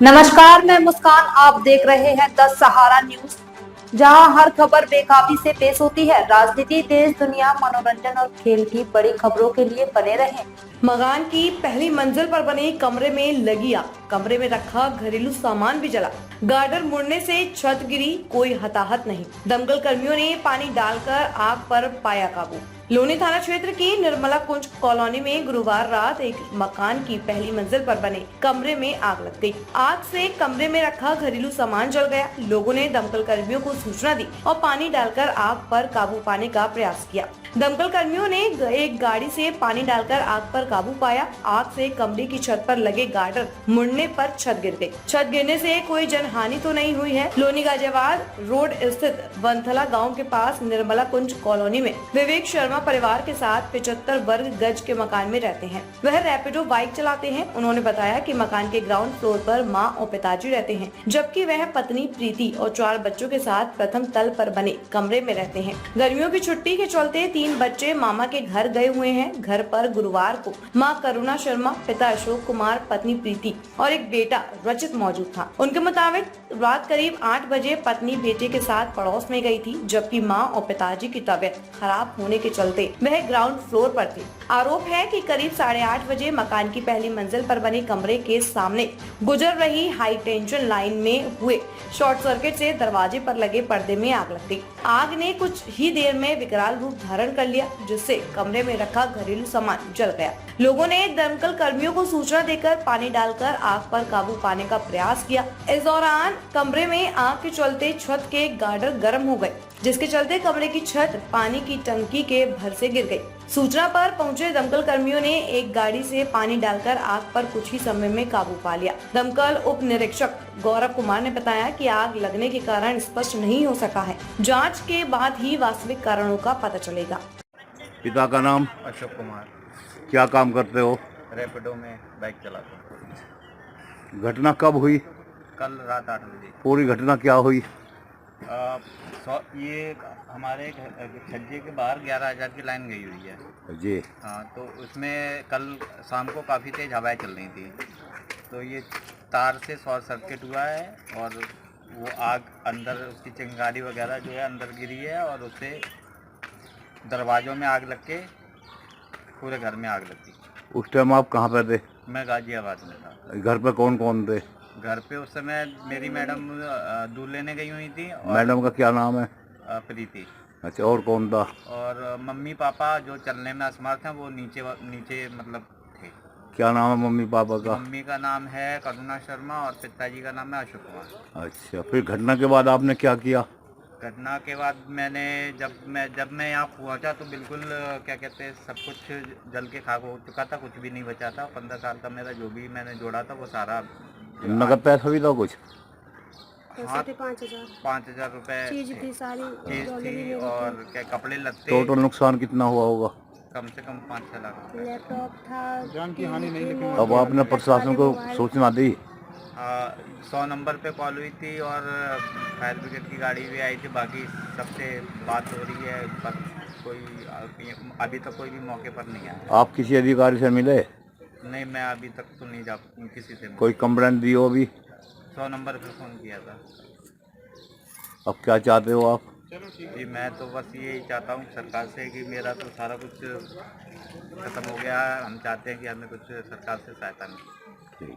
नमस्कार, मैं मुस्कान। आप देख रहे हैं द सहारा न्यूज, जहां हर खबर बेकाबी से पेश होती है। राजनीति, देश दुनिया, मनोरंजन और खेल की बड़ी खबरों के लिए बने रहें। मकान की पहली मंजिल पर बने कमरे में लगी आग, कमरे में रखा घरेलू सामान भी जला। गार्डर मुड़ने से छत गिरी, कोई हताहत नहीं। दमकल कर्मियों ने पानी डालकर आग पर पाया काबू। लोनी थाना क्षेत्र की निर्मला कुंज कॉलोनी में गुरुवार रात एक मकान की पहली मंजिल पर बने कमरे में आग लग गई। आग से कमरे में रखा घरेलू सामान जल गया। लोगों ने दमकल कर्मियों को सूचना दी और पानी डालकर आग पर काबू पाने का प्रयास किया। दमकल कर्मियों ने एक गाड़ी से पानी डालकर आग पर काबू पाया। आग से कमरे की छत पर लगे गार्डर मुड़ने पर छत गिर गई। छत गिरने से कोई जनहानि तो नहीं हुई है। लोनी गाजियाबाद रोड स्थित वंथला गांव के पास निर्मला कुंज कॉलोनी में विवेक शर्मा परिवार के साथ 75 वर्ग गज के मकान में रहते हैं। वह रैपिडो बाइक चलाते हैं। उन्होंने बताया कि मकान के ग्राउंड फ्लोर पर मां और पिताजी रहते हैं, जबकि वह पत्नी प्रीति और 4 बच्चों के साथ प्रथम तल पर बने कमरे में रहते हैं। गर्मियों की छुट्टी के चलते 3 बच्चे मामा के घर गए हुए हैं। घर पर गुरुवार को मां करुणा शर्मा, पिता अशोक कुमार, पत्नी प्रीति और एक बेटा रचित मौजूद था। उनके मुताबिक रात करीब 8 बजे पत्नी बेटे के साथ पड़ोस में गई थी, जबकि मां और पिताजी की तबीयत खराब होने के चलते वह ग्राउंड फ्लोर पर थे। आरोप है कि करीब 8:30 बजे मकान की पहली मंजिल पर बने कमरे के सामने गुजर रही हाई टेंशन लाइन में हुए शॉर्ट सर्किट से दरवाजे पर लगे पर्दे में आग लग गई। आग ने कुछ ही देर में विकराल रूप धारण कर लिया, जिससे कमरे में रखा घरेलू सामान जल गया। लोगों ने दमकल कर्मियों को सूचना देकर पानी डालकर आग पर काबू पाने का प्रयास किया। इस दौरान कमरे में आग के चलते छत के गार्डर गर्म हो गए, जिसके चलते कमरे की छत पानी की टंकी के भर से गिर गई। सूचना पर पहुंचे दमकल कर्मियों ने एक गाड़ी से पानी डालकर आग पर कुछ ही समय में काबू पा लिया। दमकल उप निरीक्षक गौरव कुमार ने बताया कि आग लगने के कारण स्पष्ट नहीं हो सका है। जांच के बाद ही वास्तविक कारणों का पता चलेगा। पिता का नाम? अशोक कुमार। क्या काम करते हो? रैपिडो में बाइक चलाता हूँ। घटना कब हुई? कल रात 8 बजे। पूरी घटना क्या हुई? ये हमारे छज्जे के बाहर 11,000 की लाइन गई हुई है जी। हाँ, तो उसमें कल शाम को काफ़ी तेज़ हवाएं चल रही थी, तो ये तार से शॉर्ट सर्किट हुआ है और वो आग अंदर, उसकी चिंगारी वगैरह जो है अंदर गिरी है और उससे दरवाज़ों में आग लग के पूरे घर में आग लग गई। उस टाइम आप कहाँ पे थे? मैं गाजियाबाद में था। घर पे कौन कौन थे? घर पे उस समय मेरी मैडम दूध लेने गई हुई थी। और मैडम का क्या नाम है? प्रीति। अच्छा, और कौन था? और मम्मी पापा जो चलने में असमर्थ हैं वो नीचे मतलब थे। क्या नाम है मम्मी पापा का? मम्मी का नाम है करुणा शर्मा और पिताजी का नाम है अशोक कुमार। अच्छा, फिर घटना के बाद आपने क्या किया? घटना के बाद मैंने जब मैं यहाँ पहुँचा तो बिल्कुल क्या कहते हैं, सब कुछ जल के खाक हो चुका था, कुछ भी नहीं बचा था। 15 साल का मेरा जो भी मैंने जोड़ा था वो सारा। नगद पैसा भी था कुछ? हाँ, 5,000 रुपये चीज थी, सारी चीज़ थी और क्या कपड़े लगते। टोटल नुकसान कितना हुआ होगा? कम से कम 5-6 लाख रुपये। लैपटॉप था, जान की हानि नहीं लिखी। अब आपने प्रशासन को सूचना दी? 100 नंबर पे कॉल हुई थी और फायर ब्रिगेड की गाड़ी भी आई थी। बाकी सबसे बात हो रही है, पर कोई अभी तक कोई भी मौके पर नहीं आया। आप किसी अधिकारी से मिले? नहीं, मैं अभी तक तो नहीं जा किसी से। कोई कंप्लेंट दी हो अभी? 100 नंबर पे फ़ोन किया था। अब क्या चाहते हो आप? जी, मैं तो बस यही चाहता हूँ सरकार से कि मेरा तो सारा कुछ ख़त्म हो गया है। हम चाहते हैं कि हमें कुछ सरकार से सहायता मिले। ठीक।